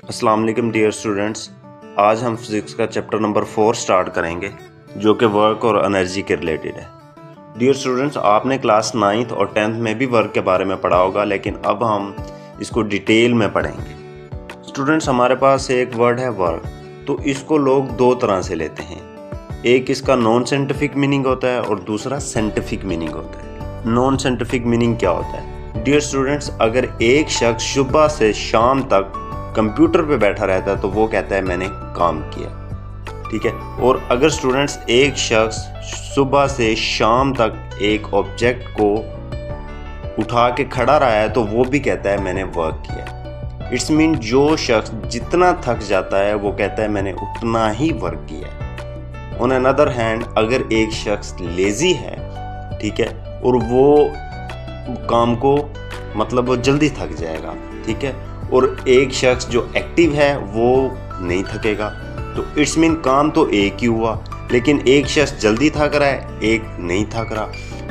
अस्सलाम वालेकुम dear students. आज हम फिज़िक्स का चैप्टर नंबर 4 स्टार्ट करेंगे जो कि वर्क और एनर्जी के रिलेटेड है। डियर स्टूडेंट्स, आपने क्लास 9th और 10th में भी वर्क के बारे में पढ़ा होगा, लेकिन अब हम इसको डिटेल में पढ़ेंगे। स्टूडेंट्स, हमारे पास एक वर्ड है वर्क, तो इसको लोग दो तरह से लेते हैं। एक इसका नॉन साइंटिफिक मीनिंग होता है और दूसरा साइंटिफिक मीनिंग होता है। नॉन साइंटिफिक मीनिंग क्या होता है? डियर स्टूडेंट्स, अगर एक शख्स सुबह से शाम तक कंप्यूटर पे बैठा रहता है तो वो कहता है मैंने काम किया, ठीक है। और अगर स्टूडेंट्स एक शख्स सुबह से शाम तक एक ऑब्जेक्ट को उठा के खड़ा रहा है तो वो भी कहता है मैंने वर्क किया। इट्स मीन जो शख्स जितना थक जाता है वो कहता है मैंने उतना ही वर्क किया। ऑन अनदर हैंड, अगर एक शख्स लेजी है, ठीक है, और वो काम को वो जल्दी थक जाएगा, ठीक है, और एक शख्स जो एक्टिव है वो नहीं थकेगा, तो इट्स मीन काम तो एक ही हुआ, लेकिन एक शख्स जल्दी थक रहा है, एक नहीं थक रहा।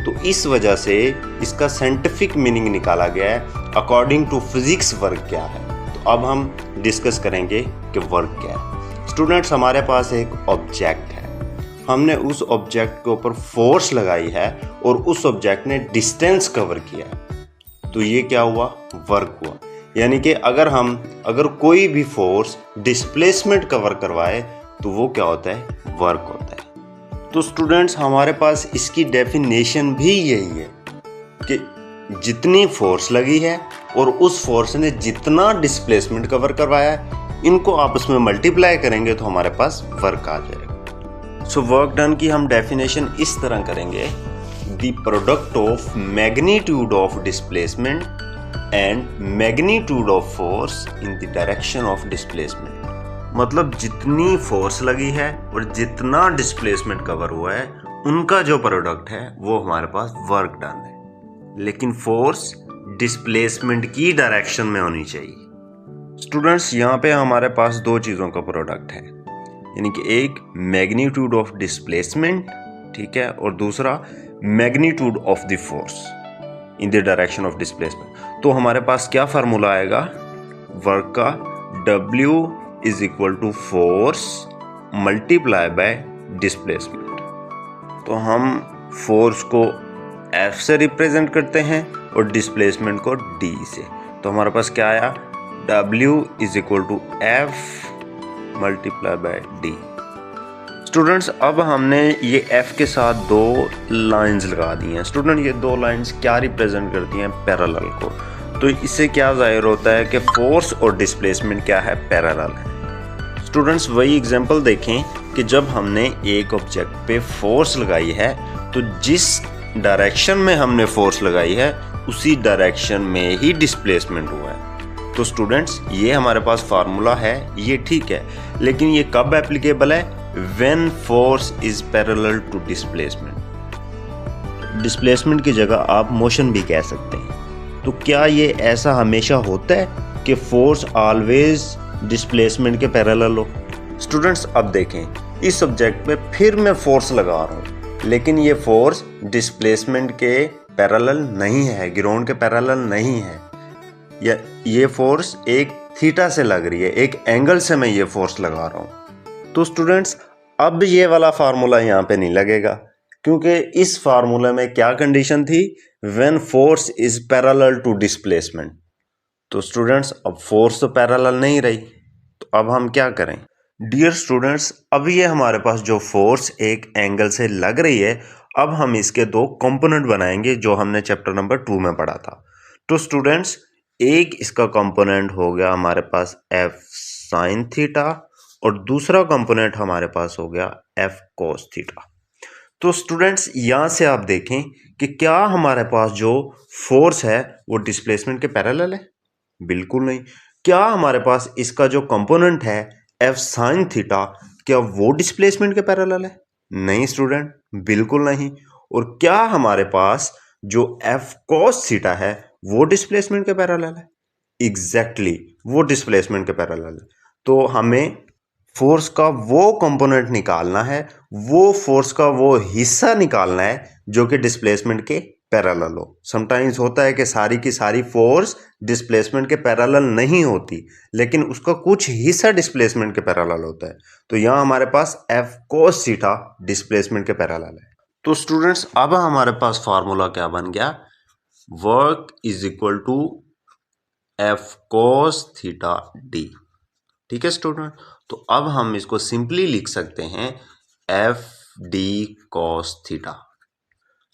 तो इस वजह से इसका साइंटिफिक मीनिंग निकाला गया है अकॉर्डिंग टू फिजिक्स वर्क क्या है। तो अब हम डिस्कस करेंगे कि वर्क क्या है। स्टूडेंट्स, हमारे पास एक ऑब्जेक्ट है, हमने उस ऑब्जेक्ट के ऊपर फोर्स लगाई है और उस ऑब्जेक्ट ने डिस्टेंस कवर किया है, तो ये क्या हुआ? वर्क हुआ। यानी कि अगर कोई भी फोर्स डिस्प्लेसमेंट कवर करवाए तो वो क्या होता है? वर्क होता है। तो स्टूडेंट्स, हमारे पास इसकी डेफिनेशन भी यही है कि जितनी फोर्स लगी है और उस फोर्स ने जितना डिस्प्लेसमेंट कवर करवाया है, इनको आपस में मल्टीप्लाई करेंगे तो हमारे पास वर्क आ जाएगा। सो वर्क डन की हम डेफिनेशन इस तरह करेंगे, the product of magnitude of displacement and magnitude of force in the direction of displacement. मतलब जितनी फोर्स लगी है और जितना डिस्प्लेसमेंट कवर हुआ है, उनका जो प्रोडक्ट है वो हमारे पास वर्क डन है, लेकिन फोर्स डिस्प्लेसमेंट की डायरेक्शन में होनी चाहिए। स्टूडेंट्स, यहाँ पे हमारे पास दो चीज़ों का प्रोडक्ट है, यानी कि एक मैग्नीट्यूड ऑफ डिस्प्लेसमेंट, ठीक है, और दूसरा magnitude of the force in the direction of displacement. तो हमारे पास क्या फार्मूला आएगा वर्क का? W is equal to force multiply by displacement. तो हम फोर्स को F से रिप्रेजेंट करते हैं और डिस्प्लेसमेंट को D से। तो हमारे पास क्या आया? W is equal to F multiply by D। Students, अब हमने ये F के साथ दो लाइंस लगा दी हैं। स्टूडेंट, ये दो लाइंस क्या रिप्रेजेंट करती हैं? पैरेलल को। तो इससे क्या जाहिर होता है कि फोर्स और डिस्प्लेसमेंट क्या है? पैरेलल है। स्टूडेंट्स, वही एग्जांपल देखें कि जब हमने एक ऑब्जेक्ट पे फोर्स लगाई है तो जिस डायरेक्शन में हमने फोर्स लगाई है उसी डायरेक्शन में ही डिस्प्लेसमेंट हुआ है। तो स्टूडेंट्स, ये हमारे पास फार्मूला है, ये ठीक है, लेकिन ये कब एप्लीकेबल है? When force is parallel to displacement। Displacement की जगह आप मोशन भी कह सकते हैं। तो क्या ये ऐसा हमेशा होता है कि फोर्स ऑलवेज डिस्प्लेसमेंट के पैरेलल हो? स्टूडेंट्स, अब देखें, इस सब्जेक्ट पे फिर मैं फोर्स लगा रहा हूँ, लेकिन ये फोर्स डिस्प्लेसमेंट के पैरेलल नहीं है, ग्राउंड के पैरेलल नहीं है, या ये फोर्स एक थीटा से लग रही है, एक एंगल से मैं ये फोर्स लगा रहा हूँ। तो स्टूडेंट्स, अब ये वाला फार्मूला यहाँ पे नहीं लगेगा, क्योंकि इस फार्मूले में क्या कंडीशन थी? When force is parallel to displacement. तो स्टूडेंट्स, अब फोर्स तो पैरेलल नहीं रही, तो अब हम क्या करें? डियर स्टूडेंट्स, अब ये हमारे पास जो फोर्स एक एंगल से लग रही है, अब हम इसके दो कंपोनेंट बनाएंगे जो हमने चैप्टर नंबर 2 में पढ़ा था। तो स्टूडेंट्स, एक इसका कंपोनेंट हो गया हमारे पास F साइन थीटा और दूसरा कंपोनेंट हमारे पास हो गया F कोस थीटा। तो स्टूडेंट्स, यहाँ से आप देखें कि क्या हमारे पास जो फोर्स है वो डिस्प्लेसमेंट के पैरेलल है? बिल्कुल नहीं। क्या हमारे पास इसका जो कंपोनेंट है F साइन थीटा, क्या वो डिस्प्लेसमेंट के पैरेलल है? नहीं स्टूडेंट, बिल्कुल नहीं। और क्या हमारे पास जो F कोस थीटा है वो डिस्प्लेसमेंट के पैरेलल है? एग्जैक्टली, वो डिस्प्लेसमेंट के पैरेलल है। तो हमें फोर्स का वो कंपोनेंट निकालना है, वो फोर्स का वो हिस्सा निकालना है जो कि डिस्प्लेसमेंट के पैरेलल हो। समटाइम्स होता है कि सारी की सारी फोर्स डिस्प्लेसमेंट के पैरेलल नहीं होती, लेकिन उसका कुछ हिस्सा डिस्प्लेसमेंट के पैरेलल होता है। तो यहाँ हमारे पास F cos थीटा डिस्प्लेसमेंट के पैरेलल है। तो स्टूडेंट्स अब हमारे पास फार्मूला क्या बन गया, work is equal to F cos theta D. ठीक है स्टूडेंट, तो अब हम इसको सिंपली लिख सकते हैं F d cos theta.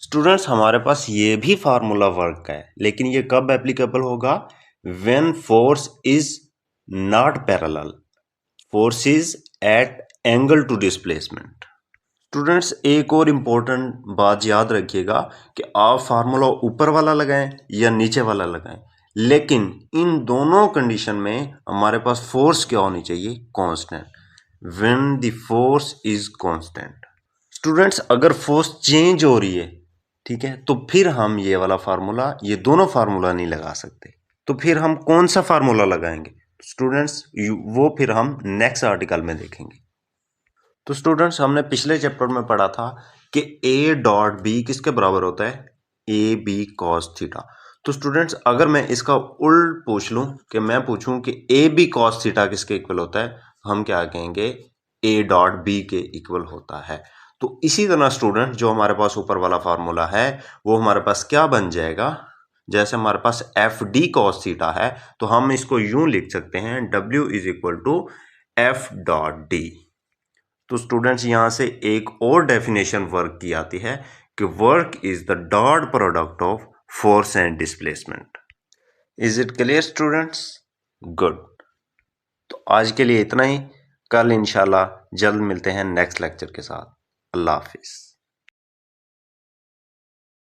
Students हमारे पास ये भी फार्मूला वर्क का है, लेकिन ये कब एप्लीकेबल होगा, when force is not parallel, force is at angle to displacement. Students एक और इम्पोर्टेंट बात याद रखिएगा कि आप फार्मूला ऊपर वाला लगाएं या नीचे वाला लगाएं, लेकिन इन दोनों कंडीशन में हमारे पास फोर्स क्या होनी चाहिए, constant. When the force is constant. Students अगर फोर्स चेंज हो रही है, ठीक है, तो फिर हम ये वाला फार्मूला, ये दोनों फार्मूला नहीं लगा सकते। तो फिर हम कौन सा फार्मूला लगाएंगे स्टूडेंट्स, वो फिर हम नेक्स्ट आर्टिकल में देखेंगे। तो स्टूडेंट्स हमने पिछले चैप्टर में पढ़ा था कि A डॉट बी किसके बराबर होता है, ए बी कॉस थीटा। तो स्टूडेंट्स अगर मैं इसका उल्ट पूछ लूं कि मैं पूछूं कि ए बी कॉस थीटा किसके इक्वल होता है, हम क्या कहेंगे, A डॉट बी के इक्वल होता है। तो इसी तरह स्टूडेंट जो हमारे पास ऊपर वाला फार्मूला है वो हमारे पास क्या बन जाएगा, जैसे हमारे पास एफ डी कॉस थीटा है तो हम इसको यूं लिख सकते हैं, W is equal to F dot D. तो स्टूडेंट्स यहां से एक और डेफिनेशन वर्क की आती है कि work is the dot product of force and displacement. Is it clear students? Good. तो आज के लिए इतना ही, कल इंशाल्लाह जल्द मिलते हैं नेक्स्ट लेक्चर के साथ। अल्लाह हाफिज।